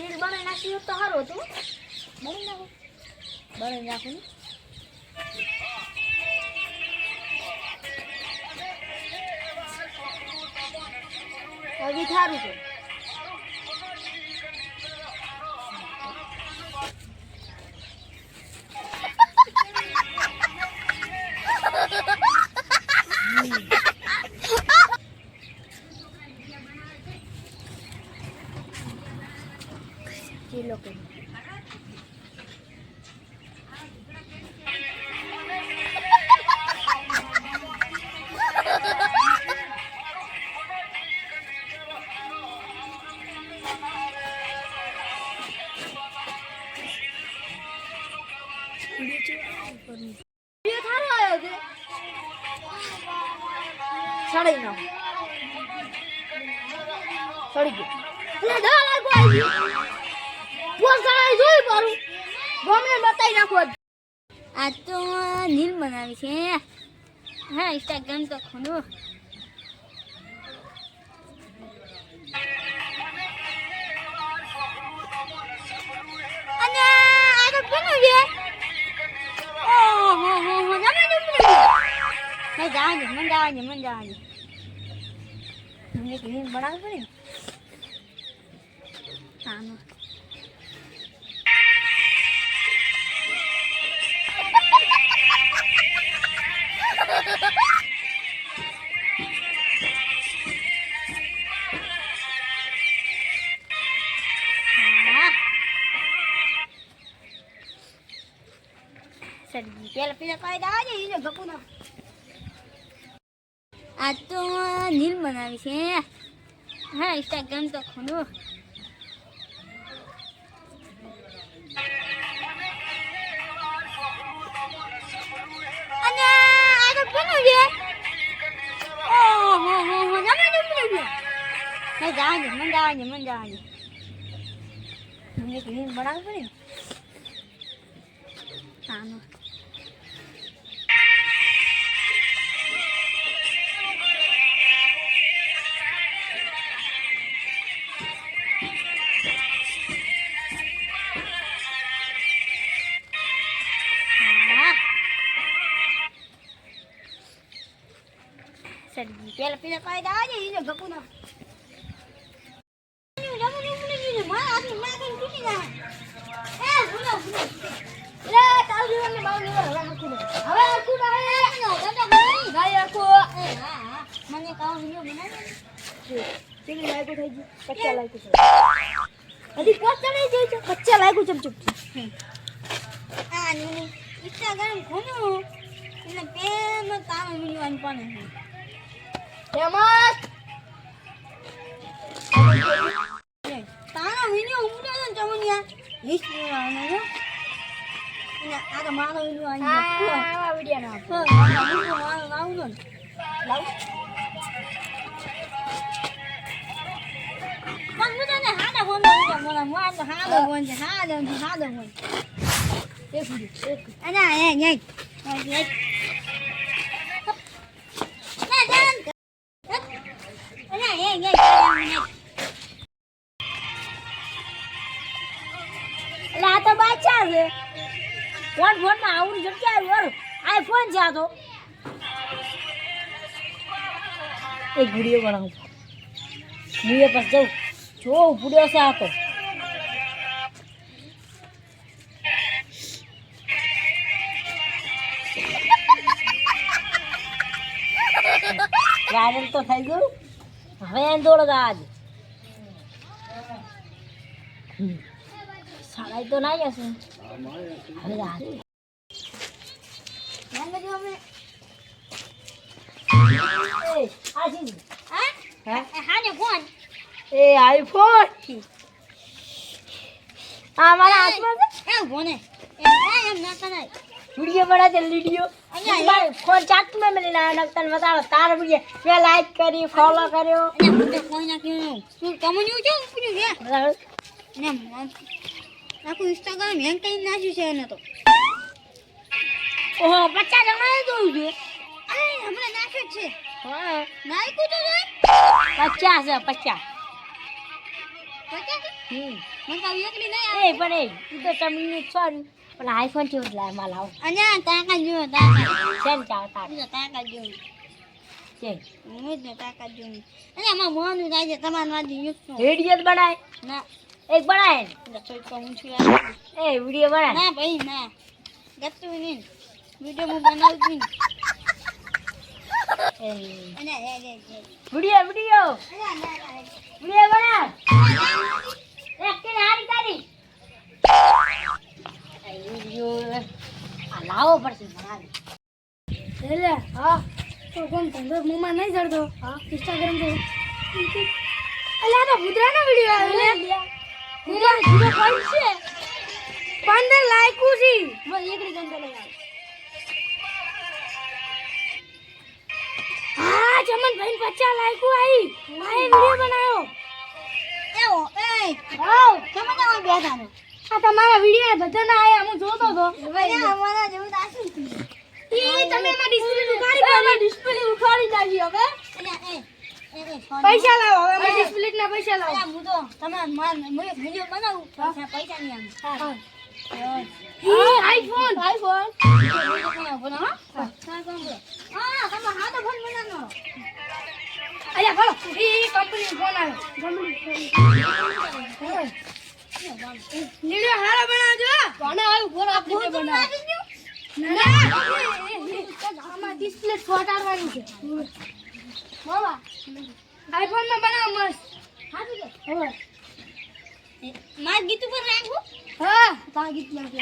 Reel બનાવી નાખી તો સારું હતું. બનાવી નાખો. બનાવી નાખો ને. હજી સારું છે. ચીલો કરી સડી ના સડી ગયો. આ તો નીલ બનાવી છે. હા ઇન્સ્ટાગ્રામ તો ખોલો. અને આ તો કોનું છે? ઓહો હો હો જમે નહીં જાણે મન જાણે મને એક રીલ બનાવવી પડે. હા પેલા પેલા કઈ દાજે એને ગપુ ના. આ તો નીલ બનાવી છે. હા ઇન્સ્ટાગ્રામ તો ખોલો. અને આ તો કોનું છે? ઓહો હો હો જમે નહીં જાણે મને જાણે એક રીલ બનાવવી પડે. હા સડી પેલા પેલા કઈ દાજે એને ગપુ ના. મને કામ વિડિયો બનાવી ચીલી લાઈકો થઈ ગઈ. કચ્ચા લાઈકો છે હજી કચ્ચા નહીં જોઈ છે. કચ્ચા લાઈકો ચમચમ આ ઇન્સ્ટાગ્રામ ખોલું એટલે પેલો કામ વિડિયો આન પણ ફેમસ તારા વિડિયો ઉમડે છે ચમનિયા લિસ્ટ બનાવવાનો છે. અને આ તો મારો વિડિયો આની આવા વિડિયો ના મારો લાવું ને લાવ પણ મને હાડા ફોન વિડિયો મને તો હાડો ફોન છે. હાડો ફોન એક વિડિયો અને એ આ તો બાચા છે. ફોન માં આવું જગ્યા આવ્યું આઈફોન છે. આ તો એક વિડીયો બનાવું હું એ પાસ જાઉં જો પૂડ્યો છે. આ તો વાયરલ તો થઈ ગયું. હવે દોડ આજ સાડાઈ તો ના જશે. હવે આઈફોન મારા હાથમાં છે. એમ ના કરાય. वीडियो बना चल वीडियो फोन चाट में मिलना नक्तन बताओ तार वीडियो ये लाइक करी फॉलो करो ने फोन ना क्यों तू कमन्यू जो पूछो के ने आपको इंस्टाग्राम हैंग कई नाच्યું છે ને તો ઓહો 50 જણા જોયું છે. અરે હમણાં નાખ્યું છે. હા નાખ્યું તો 50 છે 50 મને તો એકલી નહીં આવે. એ પણ તું તો તમને છોડ્યું પણ આઈફોન થી જ લાવ માં લાવ. અને તાકા જો તાકા. કેમ ચાવતા? તું તાકા જો. કે હું જ તાકા જો. અને આમાં મોનું જાય છે તમાર વાદી યુક્ત. વિડિયો બનાય. ના. એક બનાય. તો તો હું છું. એ વિડિયો બનાય. ના ભાઈ ના. ગતું નહીં. વિડિયો હું બનાવું છું. અને વિડિયો વિડિયો બના. એક કે હારી તારી. વિડિયો આ લાવો પડશે મારે. એટલે હા તો કોણ ધંધો મોમાં નહીં જડતો. હા ઇન્સ્ટાગ્રામ પર. અલે આ તો ભૂતરાનો વિડિયો આવ્યો લે. મોમાં જીરો પોઈન્ટ છે. 15 લાઈક છે. મને એકડી ગંદો લગાવ. હા ચમન ભાઈ 50 લાઈકો આવી. મારે વિડિયો બનાવ્યો. એવો એ આવ તમે તો બેઠા ને. આ તમારા વિડિયો બધાના આયા હું જોતો તો. અમારા જેવું દાસું છે. ઈ તમે માં ડિસ્પ્લે ઉખાડી દો. ડિસ્પ્લે ઉખાડી દાજી હવે. એ પૈસા લાવો હવે મને ડિસ્પ્લે ના પૈસા લાવો. હું તો તમે માર મને વિડિયો બનાવું પૈસા નહીં આવે. હા આઈફોન બનાવો. હા તમે હાથો ફોન બનાવો. અલ્યા બોલો ઈ કંપની ફોન આવે. લીલો હારો બનાવજો. કોને આવ્યું ફોન આપણે બનાવ. ના આમાં ડિસ્પ્લે ફોટાડવાની છે. બાબા આઈફોન માં બનાવ મસ્ત. હાચું કે હવે માર ગીત ઉપર રાખો. હા તા ગીત નાખ.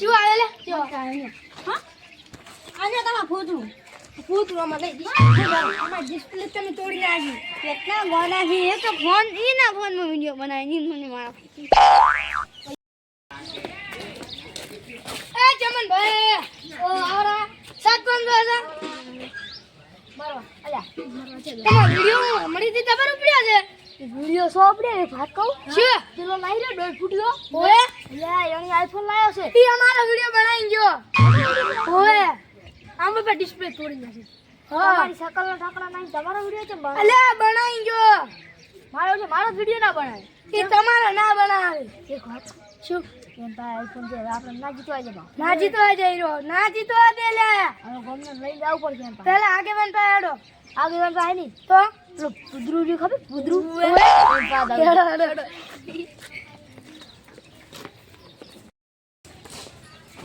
જો આવે લે જો આવે. હા આને તમા ફોટો આમાં લઈ દી. આમાં ડિસ્પ્લે તમે તોડી નાખી. કેટલા ગોડા છે એ તો ફોન ઈના ફોનમાં વિડિયો બનાવી ની મને મારા. એ ચમન ભાઈ ઓ આવરા સાત કોણ જોજા. બરાબર અલ્યા તમારો વિડિયો મળી દી ખબર ઉપડ્યા છે. વિડિયો સો ઉપડે ભાત કહું છે. પેલો લાઈ લે 1.5 ફૂટનો. ઓએ અલ્યા એની આઈફોન લાયો છે. ઈ અમારો વિડિયો બનાવી ગયો. ઓએ આમ પર ડિસ્પ્લે તોડી નાખી. તમારી શકલ નો ઠાકડા નહીં તમારો વિડિયો છે. અલ્યા બનાવી ગયો. મારો છે મારો વિડિયો ના બનાવે. એ તમારો ના બનાવે. એક વાત શું એમ ભાઈ આઈફોન છે આપણે ના જીતવા જાય. ના જીતવા જાય રહ્યો. ના જીતવા દે લે. હવે ગમને લઈ જાવ પડશે એમ. પહેલા આગેવાન પાસે આડો. આગેવાન પાસે નહીં તો પેલો પુદરું જે ખબર પુદરું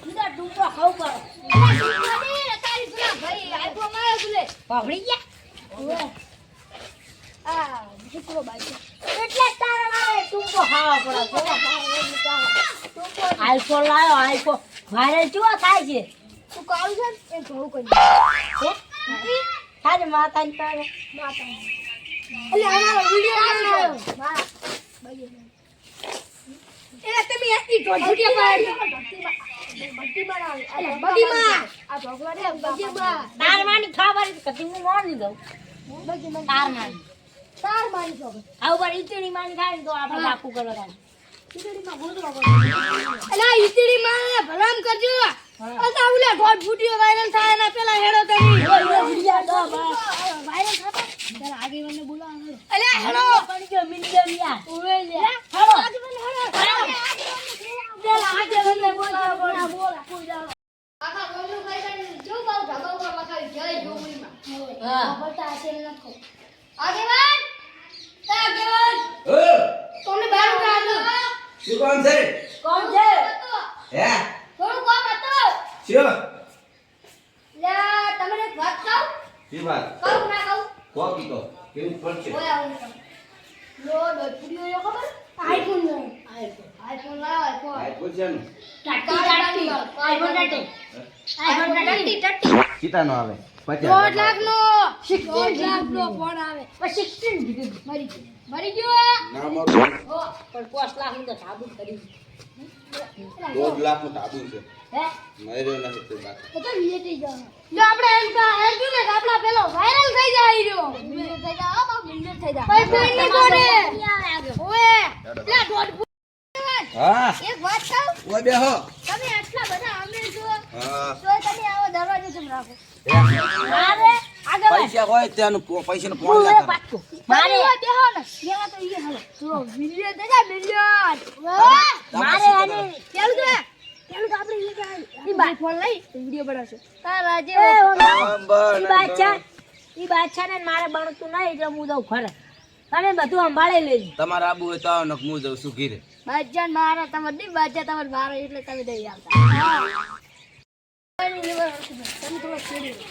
સીધા ડુંગરો ખાવ કરો. તારી સુના ભાઈ આઈફોન મારે સુલે પાવડી ગયા. ઓએ આ દીકરો બાઈ એટલે તારા મારે ડુંગરો ખાવા પડે. આઈફોન લાયો આઈફોન વાયરલ કેવો થાય છે. તું કાળું છે એ ઘણું કરી હે તારે માતાની પાસે માતા. એટલે અમારો વિડિયો બનાવ્યો. હા ભાઈ એલા તમે આટલી ઢોઢિયા પાડી બટ્ટી બનાવી. અલે બટ્ટીમાં આ ઢોકળા રે બટ્ટીમાં તાર માની ખાવાની કતી હું મોડી દઉં. બટ્ટીમાં તાર માની છો આ ઉપર ઈચડી માની ખાય તો આપણે બાપુ કરવાનું. ઈચડીમાં ગોદરો કરો. અલા ઈચડી માને ભલામ કરજો. અતા ઉલે ઢોઢ ફૂટ્યો વાયરલ થાય ના પેલા હેડો તમે વિડિયો દો વાયરલ થતા પેલા આગેવાનને બોલાવો. અલ્યા હેડો પડી ગયો મિલિયન યાર. ઓવે લે હેડો આગેવાન હેડો. પેલા આગેવાનને બોલાવો બોલા. આખા ગોમનું ખાઈ જો બાઉ ઢગા ઉપર લખાવી જય જોમણીમાં. હા બતા છે નખો. આગેવાન આગેવાન તમને બહાર ઉતારો. શું કોણ છે? કોણ છે? હે થોડું કોમ હતું. શું? લે તમને એક વાત કહું. જી વાત. કહું ના કહું. કોકી તો કેવું પડશે? ઓય આવું. લો ડોટુડીઓ યો ખબર? આઈફોન નો. આઈફોન લાવ આઈફોન. આઈફોન છે ને? ટટ્ટી આઈફોન ટટ્ટી. આઈફોન ટટ્ટી. ચિતાનો આવે 50 1.5 લાખ નો 1.5 લાખ નો ફોન આવે. 16 દીધું મરી ગયો. ના મારું ઓ પણ 5 લાખ નું તો સાબુત કરી. 2 લાખ નું તાબુ છે. હે મર્યો નથી તે વાત. તો વીએટી જાવ. જો આપણે એમ કા હેડ્યું ને આપડા પેલો વાયરલ થઈ જાય રહ્યો. મિલિયન થઈ જાય આ મિલિયન થઈ જાય. પૈસા ની કોને ઓએ લે દોઢ હા એક વાત કહું. ઓય બેહો. તમે આટલા હા તોય તમે આવો દરવાજો કેમ રાખો? એ, મારે આગળ પૈસા હોય ત્યાંનું પૈસાનું ફોન બોલે ના કરો. પાછો. મારે બેહો ને. બેહો તો ઈ હાલો. જો મિલિયન દેજા મિલિયન. મારે આને પેલું તો આપણે ઈ ગાય. ઈ બા ફોન લઈ વિડિયો બનાવશો. તારા જે ઈ બાદશાહ ને મારે બનતું નહીં એટલે હું દઉં ઘરે. તમે બધું સંભાળી લેજો. તમારે આબુ હોય તો આવો ને હું જઉં છું ઘીરે. બાદશાહ મારા તમારે નહીં બાદશાહ તમારે મારો એટલે તમે દઈ આવતા. તમે થોડો છેડી લો.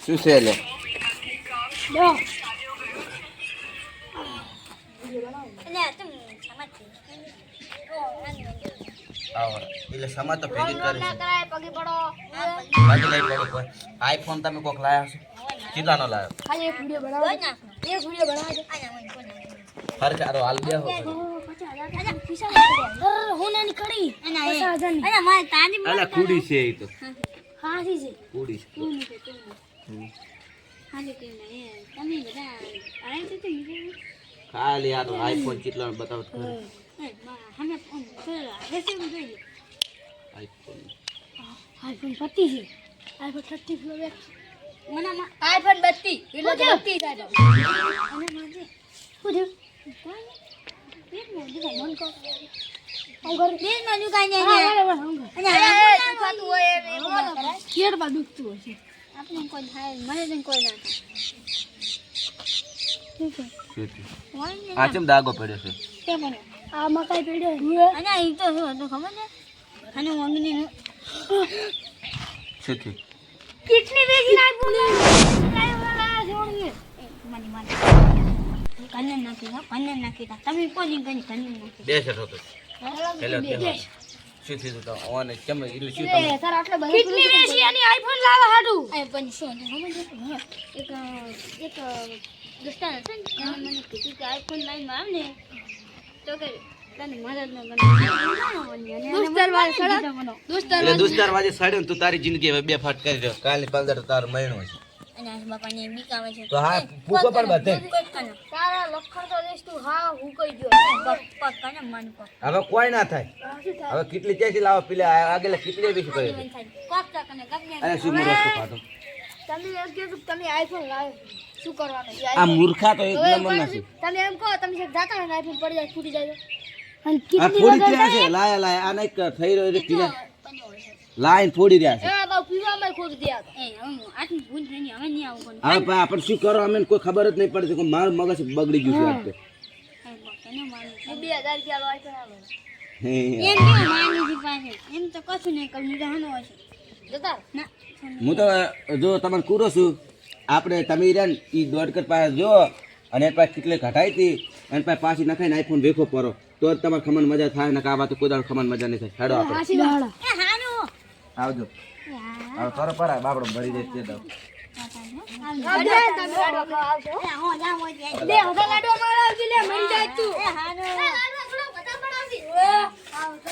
શું છે લે લો. આવો એટલે સમા તો ભેગી કરી ના કરાય પગે પડો. બાકી લઈ પડો કોઈ આઈફોન તમે કોક લાયા છો કેટલાનો લાયો ખાલી એક વિડિયો બનાવો. એક વિડિયો બનાવજો. ખર્ચારો હાલ બે હો હું નાની કડી. અને મારે તાની અલા કુડી છે એ તો હાસી છે. કુડી છે તમે બધા આરામથી તો હીરો. ખાલી આ તો આઈફોન કેટલાનો બતાવો તો ખરી. હમે રેસીવ જોઈએ. આઈફોન આઈફોન 30 છે. IPhone 30 pro max. મનામાં આઈફોન 32 એટલે 32 થાય. અને માજે હું દે પેટ માં દુકાન મન કો અંગર પેટ માં દુકાન ને અને આ ખાતું હોય એ કરાય. કેડ માં દુખતું હશે. આપણે કોઈ થાય મને તો કોઈ ના થાય. આ ચમ દાગો પડ્યો છે કે મને આ મકાઈ પડ્યો અને આ ઈ તો શું હતું ખબર છે અને વાંગની શું થયું કિડની વેચી નાખું ને કાઈ વાળા જોણીએ મને મને કન્ને નાખી તા તમે કોની કન્ને નાખી બે છે તો હેલો દે શું થયું તો ઓને કેમ એટલે શું એ સર આટલે બધું કિડની વેચી અને આઈફોન લાવવા હાડું એ પણ શું સમજ એક દોસ્તાર છે ને એને મને કીધું કે આઈફોન લાઈન માં આવ ને તો કે તને મદદ ન એટલે દોસ્તાર વાજે સાડ્યો ને તું તારી જિંદગી હવે બે ફાટ કરી દો કાલની 15 તાર મહિનો છે અને આ બાપાને બીકાવે છે તો હા ફૂકો પણ બધે તારા લખણ તો દેશ તું હા હું કહી ગયો પપ્પા કને મન કો હવે કોઈ ના થાય હવે કેટલી ચેસી લાવો પેલે આગળ કેટલી બેસી કરે કોક કને ગમે અને શું રસ્તો કાઢો તમે એમ કીધું તમે આઈફોન લાવો શું કરવાનું આ મૂર્ખા તો એક નંબર નથી તમે એમ કહો તમે જે જાતા હોય આઈફોન પડી જાય ફૂટી જાય આ ફોડી રહ્યા છે લાયા આ નહીં થઈ રહ્યો એટલે પીલા લાઈન ફોડી રહ્યા છે એ બાપુ પીવામાં ખોટ દે એ આટલી ભૂલ થઈ હવે નહીં આવું હવે ભાઈ આપણે શું કરો અમે કોઈ ખબર જ નહીં પડતી કે મારું મગજ બગડી ગયું છે હું 2000 રૂપિયા લો આઈફોન આલો હે એમ કેમ માનીજી પાસે એમ તો કશું નહીં કરું નિરાહનો હશે જતા ના હું તો જો તમને કુરો છું આપણે તમે રહ્યા ને એ દોડકર પાસે જો અને એની પાસે કેટલે ઘટાઈ હતી એની પાસે પાછી નખાઈને આઈફોન વેખો પરો તો જ તમારે ખમણ મજા થાય ને આ વાત કોઈ દાડો ખમણ મજા નહીં થાય હેડો આપણે હાસી દાડા એ હાનો આવજો હવે કરો પરા બાપડો ભરી જાય તે દો આવજો તમે લાડવા ખાવા આવશો હો જા મોજ લે હોદા લાડવા મારા આવજી લે મન જાય તું એ હાનો લાડવા થોડો બધા પણ આવજી આવ તો